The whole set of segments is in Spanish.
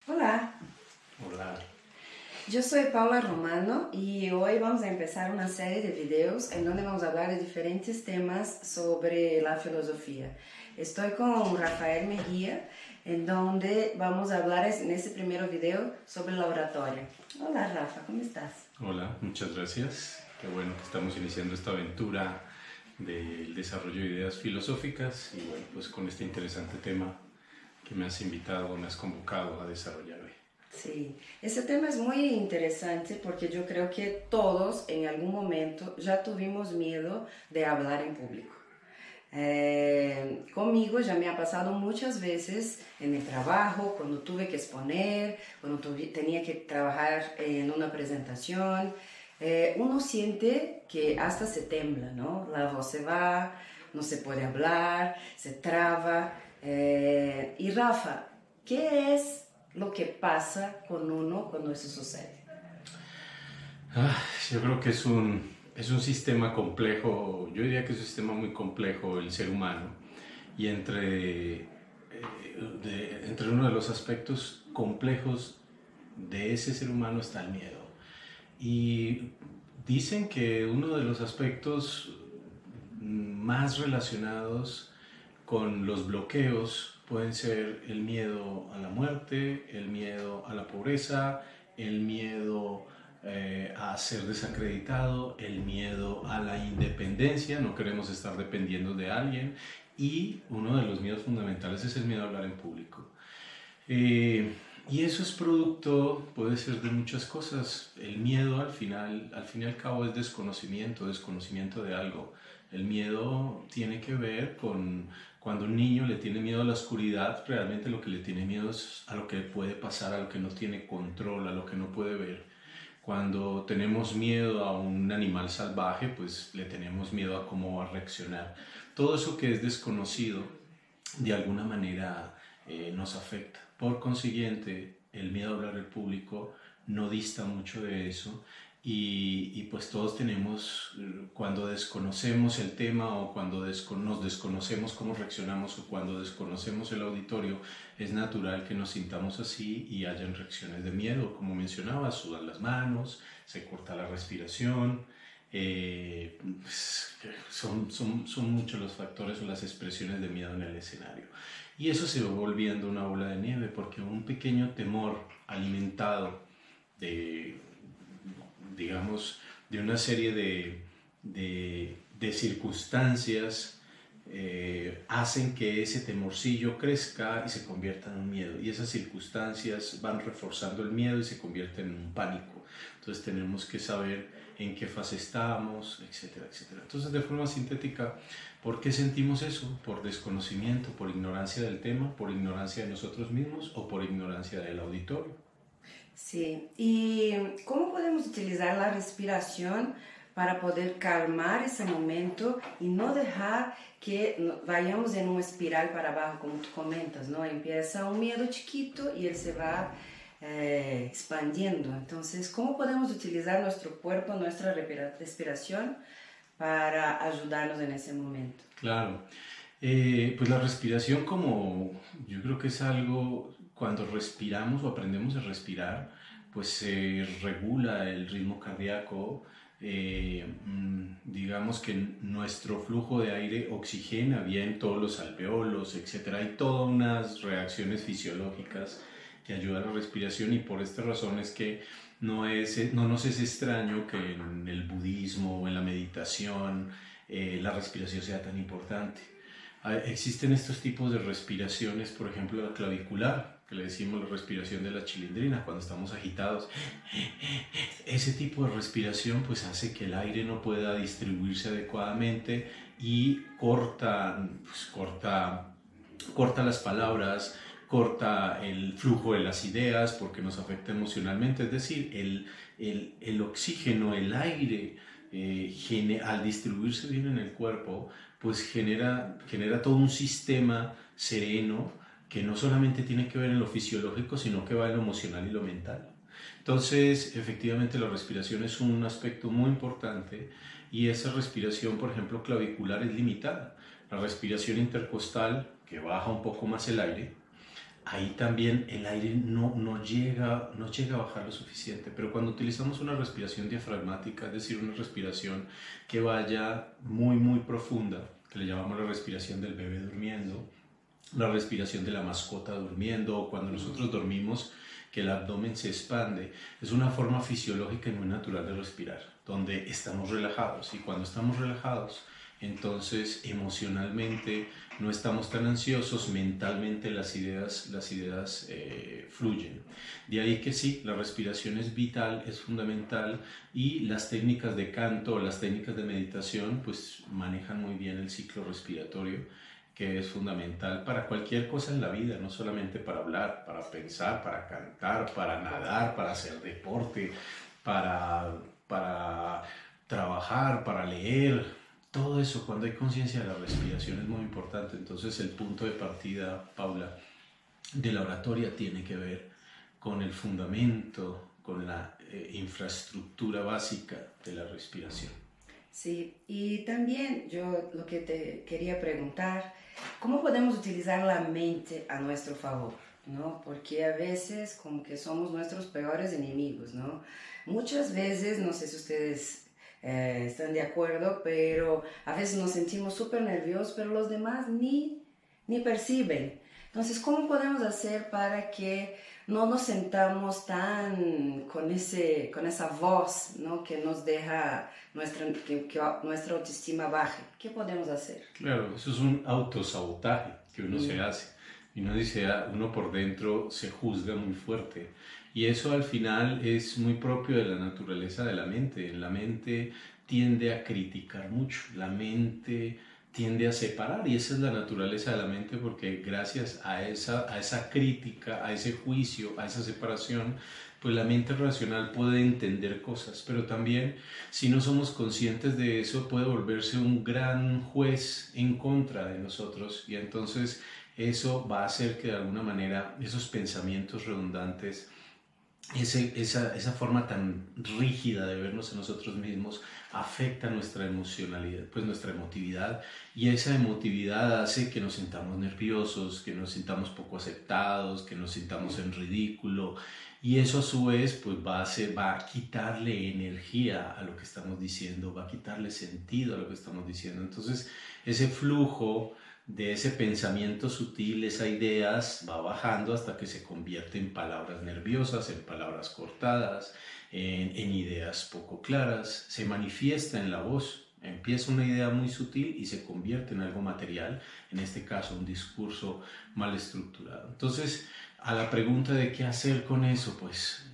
Hola, Hola. yo soy Paula Romano y hoy vamos a empezar una serie de videos en donde vamos a hablar de diferentes temas sobre la filosofía. Estoy con Rafael Mejía, en donde vamos a hablar en este primer video sobre la oratoria. Hola Rafa, ¿cómo estás? Hola, muchas gracias. Qué bueno que estamos iniciando esta aventura del desarrollo de ideas filosóficas y bueno, pues con este interesante tema que me has invitado, me has convocado a desarrollar hoy. Sí, ese tema es muy interesante porque yo creo que todos en algún momento ya tuvimos miedo de hablar en público. Conmigo ya me ha pasado muchas veces en el trabajo, cuando tuve que exponer, cuando tenía que trabajar en una presentación. Uno siente que hasta se tembla, ¿no? La voz se va, no se puede hablar, se traba. Y Rafa, ¿qué es lo que pasa con uno cuando eso sucede? Yo creo que es un sistema complejo, yo diría que es un sistema muy complejo el ser humano y entre uno de los aspectos complejos de ese ser humano está el miedo. Y dicen que uno de los aspectos más relacionados con los bloqueos pueden ser el miedo a la muerte, el miedo a la pobreza, el miedo a ser desacreditado, el miedo a la independencia, no queremos estar dependiendo de alguien, y uno de los miedos fundamentales es el miedo a hablar en público. Eh, y eso es producto, puede ser de muchas cosas. El miedo al fin y al cabo es desconocimiento, desconocimiento de algo. El miedo tiene que ver con cuando un niño le tiene miedo a la oscuridad, realmente lo que le tiene miedo es a lo que puede pasar, a lo que no tiene control, a lo que no puede ver. Cuando tenemos miedo a un animal salvaje, pues le tenemos miedo a cómo va a reaccionar. Todo eso que es desconocido, de alguna manera nos afecta. Por consiguiente, el miedo a hablar en público no dista mucho de eso y pues todos tenemos, cuando desconocemos el tema o cuando nos desconocemos cómo reaccionamos o cuando desconocemos el auditorio, es natural que nos sintamos así y hayan reacciones de miedo, como mencionaba, sudan las manos, se corta la respiración. Son muchos los factores o las expresiones de miedo en el escenario. Y eso se va volviendo una bola de nieve porque un pequeño temor alimentado de, digamos, de una serie de circunstancias hacen que ese temorcillo crezca y se convierta en un miedo. Y esas circunstancias van reforzando el miedo y se convierten en un pánico. Entonces tenemos que saber en qué fase estamos, etcétera, etcétera. Entonces, de forma sintética, ¿por qué sentimos eso? ¿Por desconocimiento, por ignorancia del tema, por ignorancia de nosotros mismos o por ignorancia del auditorio? Sí, ¿y cómo podemos utilizar la respiración para poder calmar ese momento y no dejar que vayamos en una espiral para abajo, como tú comentas, ¿no? Empieza un miedo chiquito y él se va expandiendo. Entonces, ¿cómo podemos utilizar nuestro cuerpo, nuestra respiración para ayudarnos en ese momento? Claro. Pues la respiración como yo creo que es algo, cuando respiramos o aprendemos a respirar, pues se regula el ritmo cardíaco, digamos que nuestro flujo de aire oxigena bien todos los alveolos, etcétera. Hay todas unas reacciones fisiológicas que ayudan a la respiración y por esta razón es que no nos es extraño que en el budismo o en la meditación la respiración sea tan importante. Existen estos tipos de respiraciones, por ejemplo la clavicular, que le decimos la respiración de la chilindrina cuando estamos agitados. Ese tipo de respiración pues hace que el aire no pueda distribuirse adecuadamente y corta las palabras, corta el flujo de las ideas porque nos afecta emocionalmente. Es decir, el oxígeno, el aire, al distribuirse bien en el cuerpo, pues genera todo un sistema sereno que no solamente tiene que ver en lo fisiológico, sino que va en lo emocional y lo mental. Entonces, efectivamente, la respiración es un aspecto muy importante y esa respiración, por ejemplo, clavicular es limitada. La respiración intercostal, que baja un poco más el aire, ahí también el aire no llega a bajar lo suficiente. Pero cuando utilizamos una respiración diafragmática, es decir, una respiración que vaya muy, muy profunda, que le llamamos la respiración del bebé durmiendo, la respiración de la mascota durmiendo, o cuando nosotros dormimos, que el abdomen se expande, es una forma fisiológica y muy natural de respirar, donde estamos relajados. Y cuando estamos relajados, entonces emocionalmente no estamos tan ansiosos, mentalmente las ideas fluyen. De ahí que sí, la respiración es vital, es fundamental, y las técnicas de canto o las técnicas de meditación pues manejan muy bien el ciclo respiratorio, que es fundamental para cualquier cosa en la vida, no solamente para hablar, para pensar, para cantar, para nadar, para hacer deporte, para trabajar, para leer. Todo eso, cuando hay conciencia de la respiración, es muy importante. Entonces el punto de partida, Paula, de la oratoria tiene que ver con el fundamento, con la infraestructura básica de la respiración. Sí, y también yo lo que te quería preguntar, ¿cómo podemos utilizar la mente a nuestro favor? ¿No? Porque a veces como que somos nuestros peores enemigos, ¿no? Muchas veces, no sé si ustedes están de acuerdo, pero a veces nos sentimos súper nerviosos, pero los demás ni perciben. Entonces, ¿cómo podemos hacer para que no nos sentamos tan con esa voz, ¿no? Que nos deja que nuestra autoestima baje? ¿Qué podemos hacer? Claro, eso es un autosabotaje que uno se hace. Y uno dice, uno por dentro se juzga muy fuerte. Y eso al final es muy propio de la naturaleza de la mente. La mente tiende a criticar mucho, la mente tiende a separar, y esa es la naturaleza de la mente, porque gracias a esa crítica, a ese juicio, a esa separación, pues la mente racional puede entender cosas, pero también, si no somos conscientes de eso, puede volverse un gran juez en contra de nosotros, y entonces eso va a hacer que de alguna manera esos pensamientos redundantes, esa forma tan rígida de vernos a nosotros mismos, afecta nuestra emocionalidad, pues nuestra emotividad, y esa emotividad hace que nos sintamos nerviosos, que nos sintamos poco aceptados, que nos sintamos en ridículo, y eso a su vez pues va a quitarle energía a lo que estamos diciendo, va a quitarle sentido a lo que estamos diciendo. Entonces ese flujo de ese pensamiento sutil, esas ideas, va bajando hasta que se convierte en palabras nerviosas, en palabras cortadas, en ideas poco claras, se manifiesta en la voz. Empieza una idea muy sutil y se convierte en algo material, en este caso un discurso mal estructurado. Entonces, a la pregunta de qué hacer con eso, pues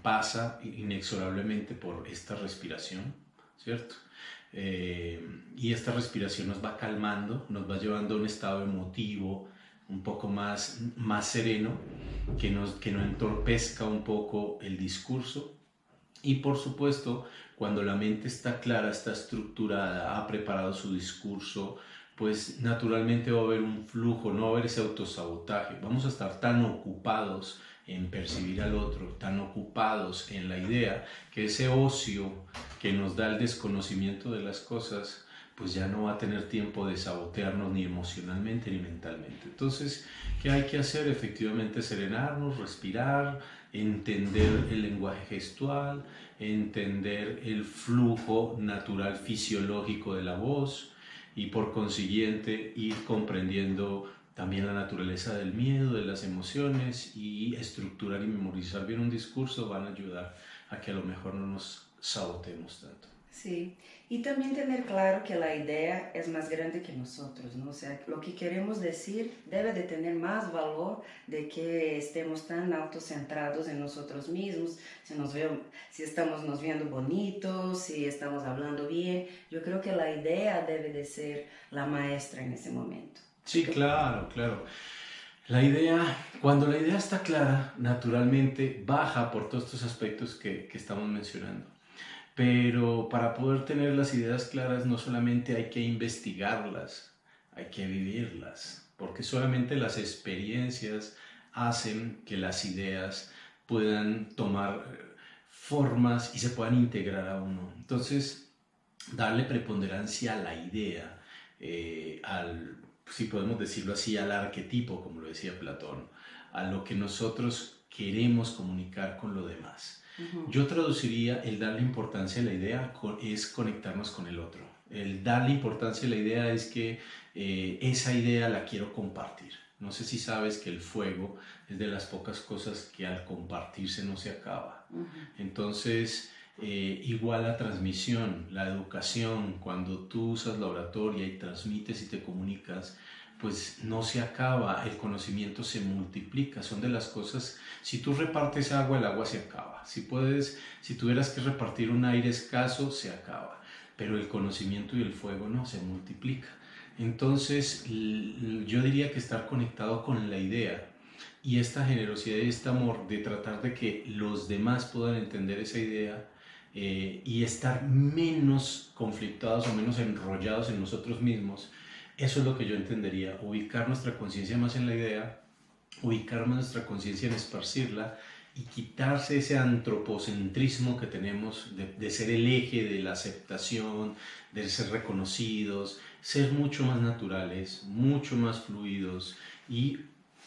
pasa inexorablemente por esta respiración, ¿cierto? Y esta respiración nos va calmando, nos va llevando a un estado emotivo un poco más sereno, que no entorpezca un poco el discurso. Y por supuesto, cuando la mente está clara, está estructurada, ha preparado su discurso, pues naturalmente va a haber un flujo, no va a haber ese autosabotaje. Vamos a estar tan ocupados en percibir al otro, tan ocupados en la idea, que ese ocio que nos da el desconocimiento de las cosas, pues ya no va a tener tiempo de sabotearnos ni emocionalmente ni mentalmente. Entonces, ¿qué hay que hacer? Efectivamente, serenarnos, respirar, entender el lenguaje gestual, entender el flujo natural fisiológico de la voz, y por consiguiente ir comprendiendo también la naturaleza del miedo, de las emociones, y estructurar y memorizar bien un discurso van a ayudar a que a lo mejor no nos saboteemos tanto. Sí, y también tener claro que la idea es más grande que nosotros, ¿no? O sea, lo que queremos decir debe de tener más valor de que estemos tan autocentrados en nosotros mismos, si estamos nos viendo bonitos, si estamos hablando bien. Yo creo que la idea debe de ser la maestra en ese momento. Sí, claro, claro. Cuando la idea está clara, naturalmente baja por todos estos aspectos que estamos mencionando. Pero para poder tener las ideas claras no solamente hay que investigarlas, hay que vivirlas, porque solamente las experiencias hacen que las ideas puedan tomar formas y se puedan integrar a uno. Entonces, darle preponderancia a la idea, si podemos decirlo así, al arquetipo, como lo decía Platón, a lo que nosotros queremos comunicar con lo demás. Yo traduciría el darle importancia a la idea es conectarnos con el otro. El darle importancia a la idea es que esa idea la quiero compartir. No sé si sabes que el fuego es de las pocas cosas que al compartirse no se acaba. Entonces, igual la transmisión, la educación, cuando tú usas la oratoria y transmites y te comunicas, pues no se acaba, el conocimiento se multiplica, son de las cosas, si tú repartes agua, el agua se acaba, si tuvieras que repartir un aire escaso, se acaba, pero el conocimiento y el fuego no, se multiplica. Entonces, yo diría que estar conectado con la idea y esta generosidad y este amor de tratar de que los demás puedan entender esa idea y estar menos conflictados o menos enrollados en nosotros mismos, eso es lo que yo entendería, ubicar nuestra conciencia más en la idea, ubicar nuestra conciencia en esparcirla y quitarse ese antropocentrismo que tenemos de ser el eje de la aceptación, de ser reconocidos, ser mucho más naturales, mucho más fluidos y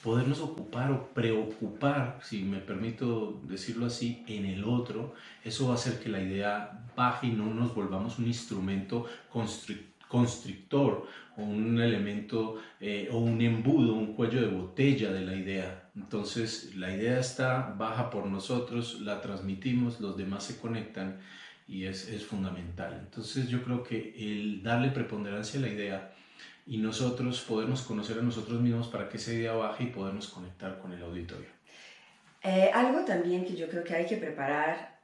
podernos ocupar o preocupar, si me permito decirlo así, en el otro. Eso va a hacer que la idea baje y no nos volvamos un instrumento constrictor o un elemento o un embudo, un cuello de botella de la idea. Entonces la idea está baja por nosotros, la transmitimos, los demás se conectan y es fundamental. Entonces yo creo que el darle preponderancia a la idea y nosotros podernos conocer a nosotros mismos para que esa idea baje y podernos conectar con el auditorio. Algo también que yo creo que hay que preparar,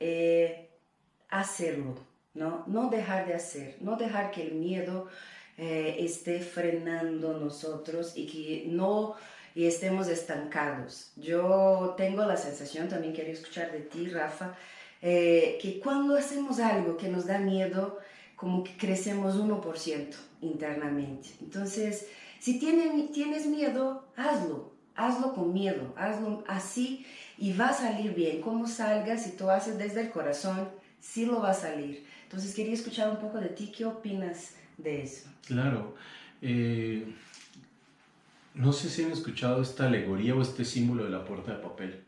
hacerlo, ¿no? No dejar de hacer, no dejar que el miedo esté frenando nosotros y que no estemos estancados. Yo tengo la sensación, también quería escuchar de ti, Rafa, que cuando hacemos algo que nos da miedo, como que crecemos 1% internamente. Entonces, si tienes miedo, hazlo con miedo, hazlo así y va a salir bien. Como salga, si tú haces desde el corazón, sí lo va a salir. Entonces quería escuchar un poco de ti, ¿qué opinas de eso? Claro, no sé si han escuchado esta alegoría o este símbolo de la puerta de papel.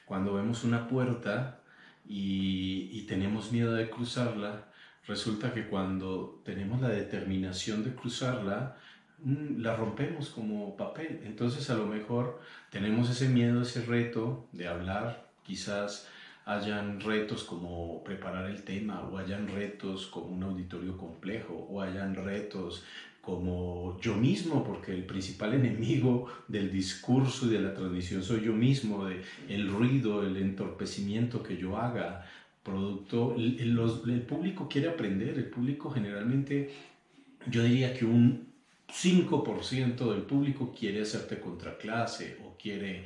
Cuando vemos una puerta y tenemos miedo de cruzarla, resulta que cuando tenemos la determinación de cruzarla, la rompemos como papel. Entonces a lo mejor tenemos ese miedo, ese reto de hablar, quizás hayan retos como preparar el tema, o hayan retos como un auditorio complejo, o hayan retos como yo mismo, porque el principal enemigo del discurso y de la transmisión soy yo mismo, el ruido, el entorpecimiento que yo haga, producto, el público quiere aprender, el público generalmente, yo diría que un 5% del público quiere hacerte contraclase o quiere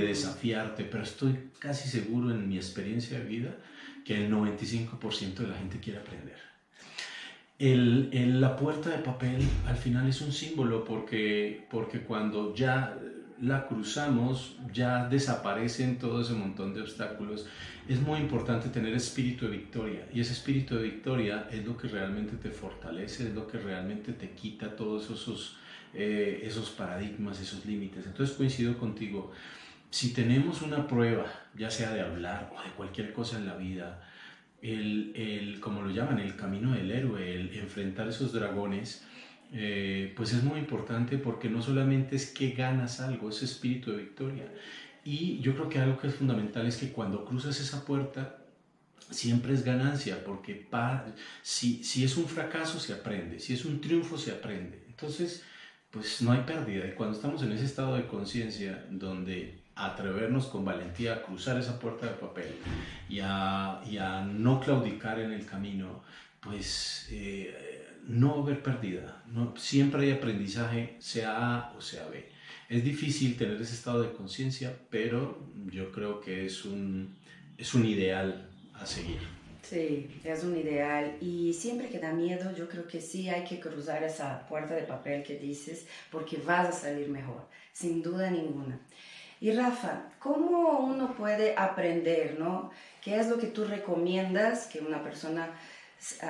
desafiarte, pero estoy casi seguro en mi experiencia de vida que el 95% de la gente quiere aprender. La puerta de papel al final es un símbolo porque cuando ya la cruzamos ya desaparecen todo ese montón de obstáculos. Es muy importante tener espíritu de victoria y ese espíritu de victoria es lo que realmente te fortalece, es lo que realmente te quita todos esos paradigmas, esos límites. Entonces coincido contigo, si tenemos una prueba, ya sea de hablar o de cualquier cosa en la vida, como lo llaman, el camino del héroe, el enfrentar esos dragones, pues es muy importante porque no solamente es que ganas algo, es espíritu de victoria. Y yo creo que algo que es fundamental es que cuando cruzas esa puerta, siempre es ganancia, porque si es un fracaso se aprende, si es un triunfo se aprende. Entonces, pues no hay pérdida. Y cuando estamos en ese estado de conciencia donde atrevernos con valentía a cruzar esa puerta de papel y a no claudicar en el camino, pues no va a haber pérdida. No, siempre hay aprendizaje, sea A o sea B. Es difícil tener ese estado de conciencia, pero yo creo que es un ideal a seguir. Sí, es un ideal y siempre que da miedo yo creo que sí hay que cruzar esa puerta de papel que dices porque vas a salir mejor, sin duda ninguna. Y Rafa, ¿cómo uno puede aprender, no? ¿Qué es lo que tú recomiendas que una persona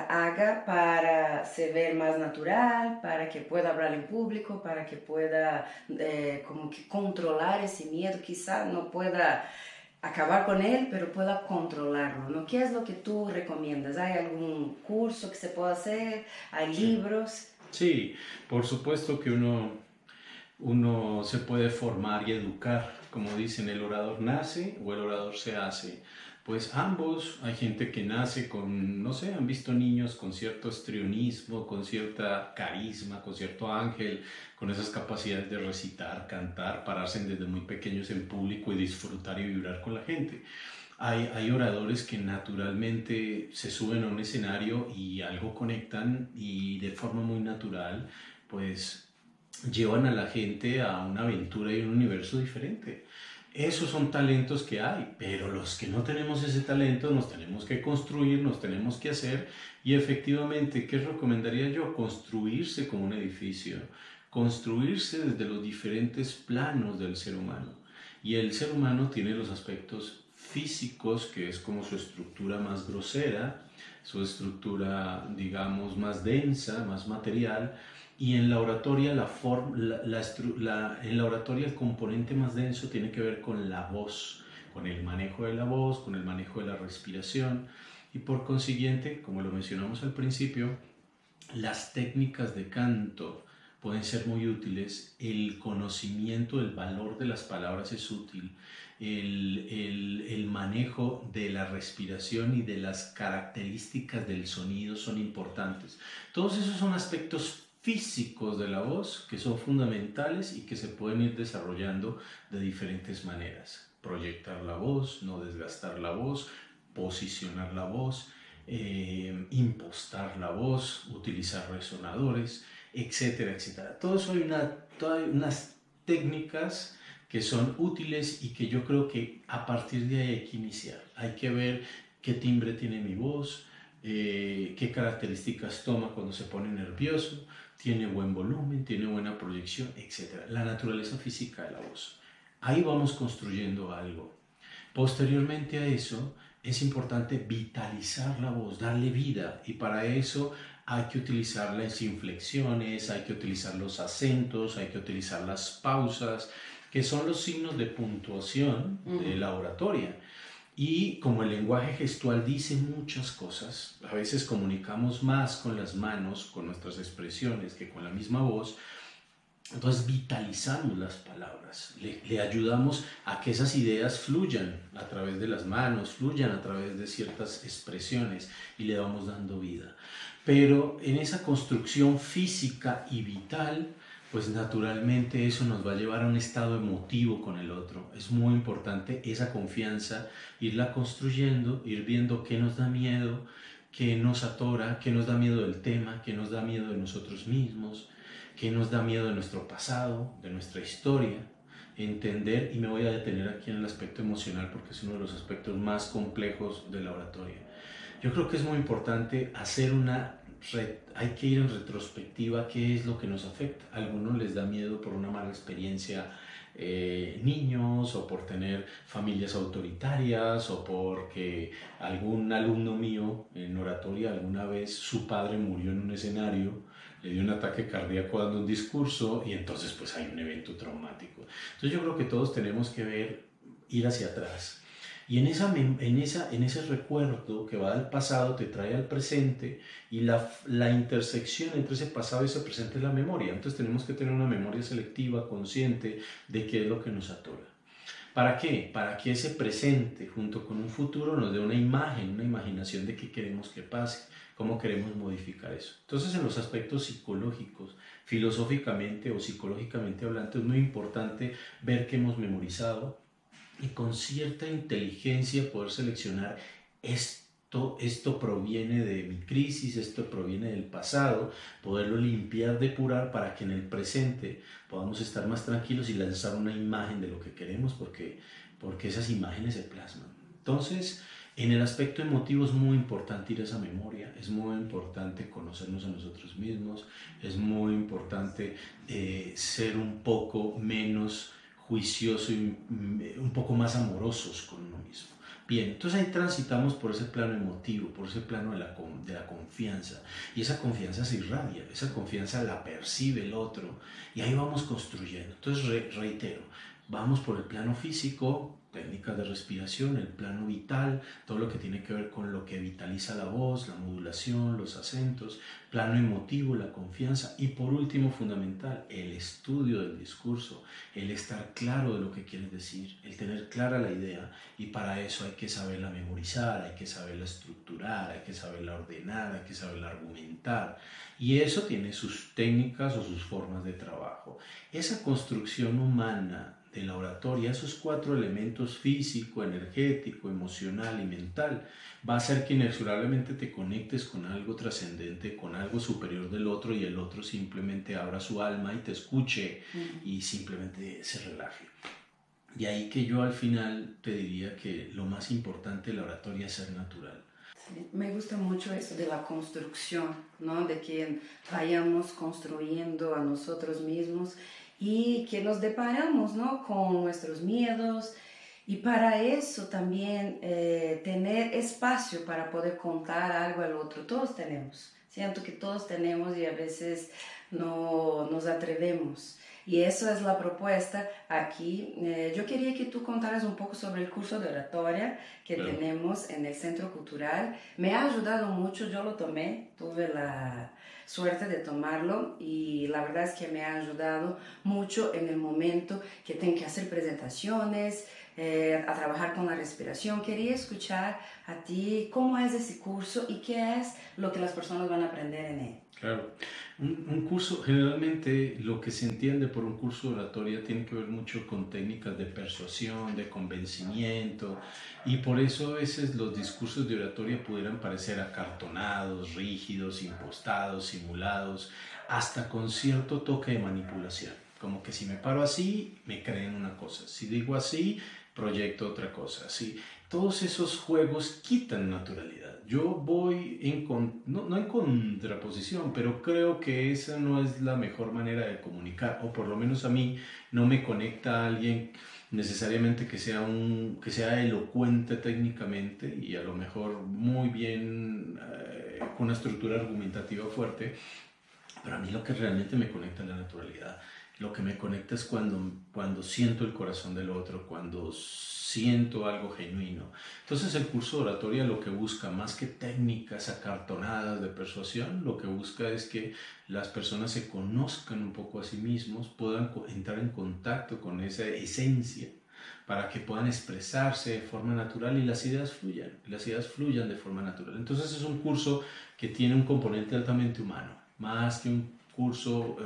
haga para se ver más natural, para que pueda hablar en público, para que pueda como que controlar ese miedo, quizá no pueda acabar con él, pero pueda controlarlo, ¿no? ¿Qué es lo que tú recomiendas? ¿Hay algún curso que se pueda hacer? ¿Hay Sí. libros? Sí, por supuesto que uno se puede formar y educar, como dicen, el orador nace o el orador se hace. Pues ambos, hay gente que nace con, no sé, han visto niños con cierto histrionismo, con cierta carisma, con cierto ángel, con esas capacidades de recitar, cantar, pararse desde muy pequeños en público y disfrutar y vibrar con la gente. Hay oradores que naturalmente se suben a un escenario y algo conectan y de forma muy natural, pues llevan a la gente a una aventura y un universo diferente. Esos son talentos que hay, pero los que no tenemos ese talento nos tenemos que construir, nos tenemos que hacer y efectivamente, ¿qué recomendaría yo? Construirse como un edificio, construirse desde los diferentes planos del ser humano. Y el ser humano tiene los aspectos físicos, que es como su estructura más grosera, su estructura, digamos, más densa, más material, y en la oratoria, en la oratoria el componente más denso tiene que ver con la voz, con el manejo de la voz, con el manejo de la respiración y por consiguiente, como lo mencionamos al principio, las técnicas de canto pueden ser muy útiles, el conocimiento del valor de las palabras es útil, el manejo de la respiración y de las características del sonido son importantes. Todos esos son aspectos físicos de la voz que son fundamentales y que se pueden ir desarrollando de diferentes maneras. Proyectar la voz, no desgastar la voz, posicionar la voz, impostar la voz, utilizar resonadores, etcétera, etcétera. Todas hay unas técnicas que son útiles y que yo creo que a partir de ahí hay que iniciar. Hay que ver qué timbre tiene mi voz, qué características toma cuando se pone nervioso, tiene buen volumen, tiene buena proyección, etcétera. La naturaleza física de la voz. Ahí vamos construyendo algo. Posteriormente a eso, es importante vitalizar la voz, darle vida y para eso hay que utilizar las inflexiones, hay que utilizar los acentos, hay que utilizar las pausas, que son los signos de puntuación de la oratoria. Y como el lenguaje gestual dice muchas cosas, a veces comunicamos más con las manos, con nuestras expresiones, que con la misma voz. Entonces vitalizamos las palabras, le ayudamos a que esas ideas fluyan a través de las manos, fluyan a través de ciertas expresiones y le vamos dando vida. Pero en esa construcción física y vital, pues naturalmente eso nos va a llevar a un estado emotivo con el otro. Es muy importante esa confianza, irla construyendo, ir viendo qué nos da miedo, qué nos atora, qué nos da miedo del tema, qué nos da miedo de nosotros mismos, qué nos da miedo de nuestro pasado, de nuestra historia, entender, y me voy a detener aquí en el aspecto emocional porque es uno de los aspectos más complejos de la oratoria. Yo creo que es muy importante hay que ir en retrospectiva qué es lo que nos afecta. A algunos les da miedo por una mala experiencia niños o por tener familias autoritarias o porque algún alumno mío en oratoria alguna vez su padre murió en un escenario, le dio un ataque cardíaco dando un discurso y entonces pues hay un evento traumático. Entonces yo creo que todos tenemos que ir hacia atrás. Y en ese recuerdo que va del pasado te trae al presente y la intersección entre ese pasado y ese presente es la memoria. Entonces tenemos que tener una memoria selectiva, consciente de qué es lo que nos atora. ¿Para qué? Para que ese presente junto con un futuro nos dé una imagen, una imaginación de qué queremos que pase, cómo queremos modificar eso. Entonces en los aspectos psicológicos, filosóficamente o psicológicamente hablando, es muy importante ver qué hemos memorizado, y con cierta inteligencia poder seleccionar esto proviene de mi crisis, esto proviene del pasado, poderlo limpiar, depurar para que en el presente podamos estar más tranquilos y lanzar una imagen de lo que queremos porque esas imágenes se plasman. Entonces, en el aspecto emotivo es muy importante ir a esa memoria, es muy importante conocernos a nosotros mismos, es muy importante ser un poco menos juicioso y un poco más amorosos con uno mismo. Bien, entonces ahí transitamos por ese plano emotivo, por ese plano de la confianza. Y esa confianza se irradia, esa confianza la percibe el otro y ahí vamos construyendo. Entonces reitero, vamos por el plano físico, técnicas de respiración, el plano vital, todo lo que tiene que ver con lo que vitaliza la voz, la modulación, los acentos, plano emotivo, la confianza y por último, fundamental, el estudio del discurso, el estar claro de lo que quieres decir, el tener clara la idea y para eso hay que saberla memorizar, hay que saberla estructurar, hay que saberla ordenar, hay que saberla argumentar y eso tiene sus técnicas o sus formas de trabajo. Esa construcción humana de la oratoria, esos 4 elementos físico, energético, emocional y mental, va a hacer que inexorablemente te conectes con algo trascendente, con algo superior del otro y el otro simplemente abra su alma y te escuche y simplemente se relaje. De ahí que yo al final te diría que lo más importante de la oratoria es ser natural. Sí, me gusta mucho eso de la construcción, ¿no? De que vayamos construyendo a nosotros mismos y que nos deparamos, ¿no? Con nuestros miedos y para eso también tener espacio para poder contar algo al otro. Todos tenemos, siento que todos tenemos y a veces no nos atrevemos. Y eso es la propuesta aquí. Yo quería que tú contaras un poco sobre el curso de oratoria que tenemos en el Centro Cultural. Me ha ayudado mucho, yo lo tomé, tuve la suerte de tomarlo y la verdad es que me ha ayudado mucho en el momento que tengo que hacer presentaciones, a trabajar con la respiración. Quería escuchar a ti cómo es ese curso y qué es lo que las personas van a aprender en él. Claro, un curso, generalmente lo que se entiende por un curso de oratoria tiene que ver mucho con técnicas de persuasión, de convencimiento, y por eso a veces los discursos de oratoria pudieran parecer acartonados, rígidos, impostados, simulados, hasta con cierto toque de manipulación. Como que si me paro así, me creen una cosa, si digo así, proyecto otra cosa, ¿sí? Todos esos juegos quitan naturalidad. Yo voy no en contraposición, pero creo que esa no es la mejor manera de comunicar, o por lo menos a mí no me conecta a alguien necesariamente que sea elocuente técnicamente y a lo mejor muy bien con una estructura argumentativa fuerte, pero a mí lo que realmente me conecta es la naturalidad. Lo que me conecta es cuando siento el corazón del otro, cuando siento algo genuino. Entonces el curso de oratoria lo que busca, más que técnicas acartonadas de persuasión, lo que busca es que las personas se conozcan un poco a sí mismos, puedan entrar en contacto con esa esencia para que puedan expresarse de forma natural y las ideas fluyan de forma natural. Entonces es un curso que tiene un componente altamente humano, más que un curso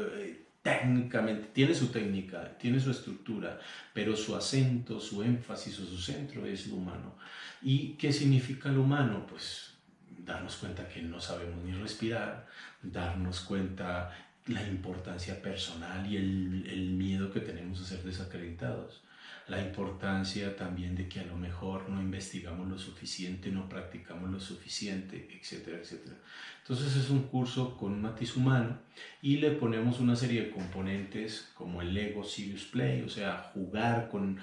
técnicamente, tiene su técnica, tiene su estructura, pero su acento, su énfasis o su centro es lo humano. ¿Y qué significa lo humano? Pues darnos cuenta que no sabemos ni respirar, darnos cuenta la importancia personal y el miedo que tenemos a ser desacreditados. La importancia también de que a lo mejor no investigamos lo suficiente, no practicamos lo suficiente, etcétera, etcétera. Entonces es un curso con un matiz humano y le ponemos una serie de componentes como el Lego Serious Play, o sea, jugar con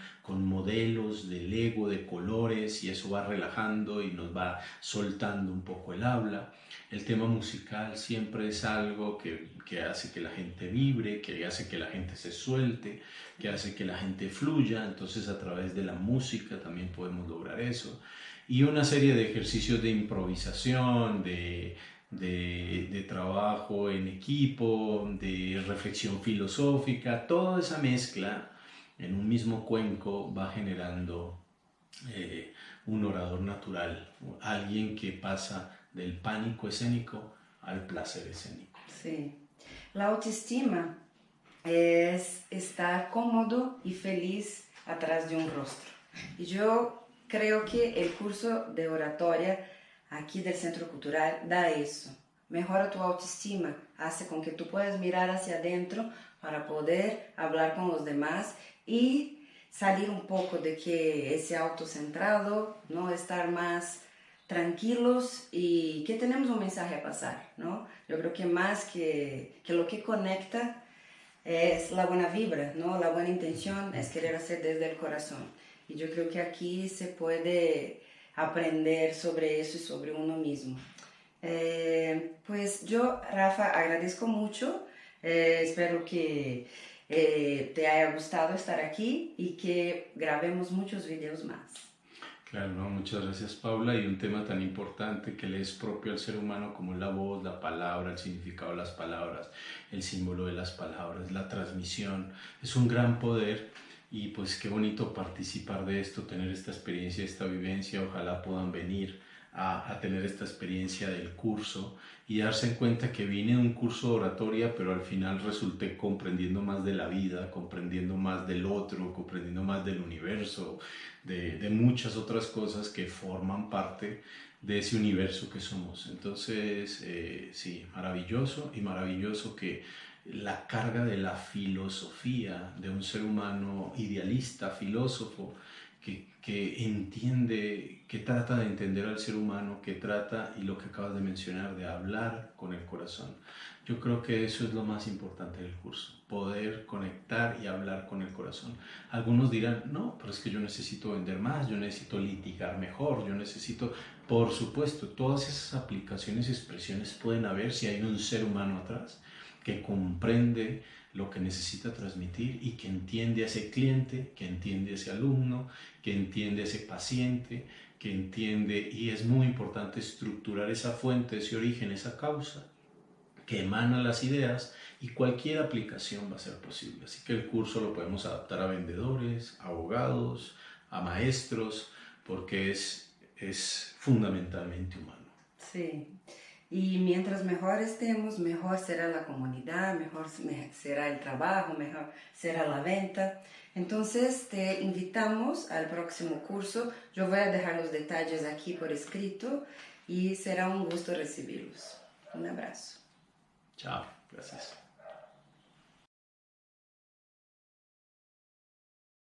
modelos de Lego, de colores, y eso va relajando y nos va soltando un poco el habla. El tema musical siempre es algo que hace que la gente vibre, que hace que la gente se suelte, que hace que la gente fluya. Entonces a través de la música también podemos lograr eso. Y una serie de ejercicios de improvisación, de trabajo en equipo, de reflexión filosófica, toda esa mezcla en un mismo cuenco va generando un orador natural, alguien que pasa del pánico escénico al placer escénico. Sí. La autoestima es estar cómodo y feliz atrás de un rostro. Y yo creo que el curso de oratoria aquí del Centro Cultural da eso. Mejora tu autoestima, hace con que tú puedas mirar hacia adentro para poder hablar con los demás y salir un poco de que ese autocentrado, ¿no? Estar más tranquilos y que tenemos un mensaje a pasar, ¿no? Yo creo que más que lo que conecta es la buena vibra, ¿no? La buena intención es querer hacer desde el corazón. Y yo creo que aquí se puede aprender sobre eso y sobre uno mismo. Pues yo, Rafa, agradezco mucho. Espero que te haya gustado estar aquí y que grabemos muchos videos más. Claro, ¿no? Muchas gracias, Paula. Y un tema tan importante que le es propio al ser humano como es la voz, la palabra, el significado de las palabras, el símbolo de las palabras, la transmisión. Es un gran poder y pues qué bonito participar de esto, tener esta experiencia, esta vivencia. Ojalá puedan venir a tener esta experiencia del curso y darse cuenta que vine de un curso de oratoria, pero al final resulté comprendiendo más de la vida, comprendiendo más del otro, comprendiendo más del universo, de muchas otras cosas que forman parte de ese universo que somos. Entonces, sí, maravilloso y maravilloso que la carga de la filosofía de un ser humano idealista, filósofo, que entiende, que trata de entender al ser humano, que trata, y lo que acabas de mencionar, de hablar con el corazón. Yo creo que eso es lo más importante del curso, poder conectar y hablar con el corazón. Algunos dirán, no, pero es que yo necesito vender más, yo necesito litigar mejor, yo necesito... Por supuesto, todas esas aplicaciones y expresiones pueden haber si hay un ser humano atrás que comprende lo que necesita transmitir y que entiende a ese cliente, que entiende a ese alumno, que entiende a ese paciente, que entiende, y es muy importante estructurar esa fuente, ese origen, esa causa que emana las ideas, y cualquier aplicación va a ser posible. Así que el curso lo podemos adaptar a vendedores, a abogados, a maestros, porque es fundamentalmente humano. Sí. Y mientras mejor estemos, mejor será la comunidad, mejor será el trabajo, mejor será la venta. Entonces te invitamos al próximo curso. Yo voy a dejar los detalles aquí por escrito y será un gusto recibirlos. Un abrazo. Chao, gracias.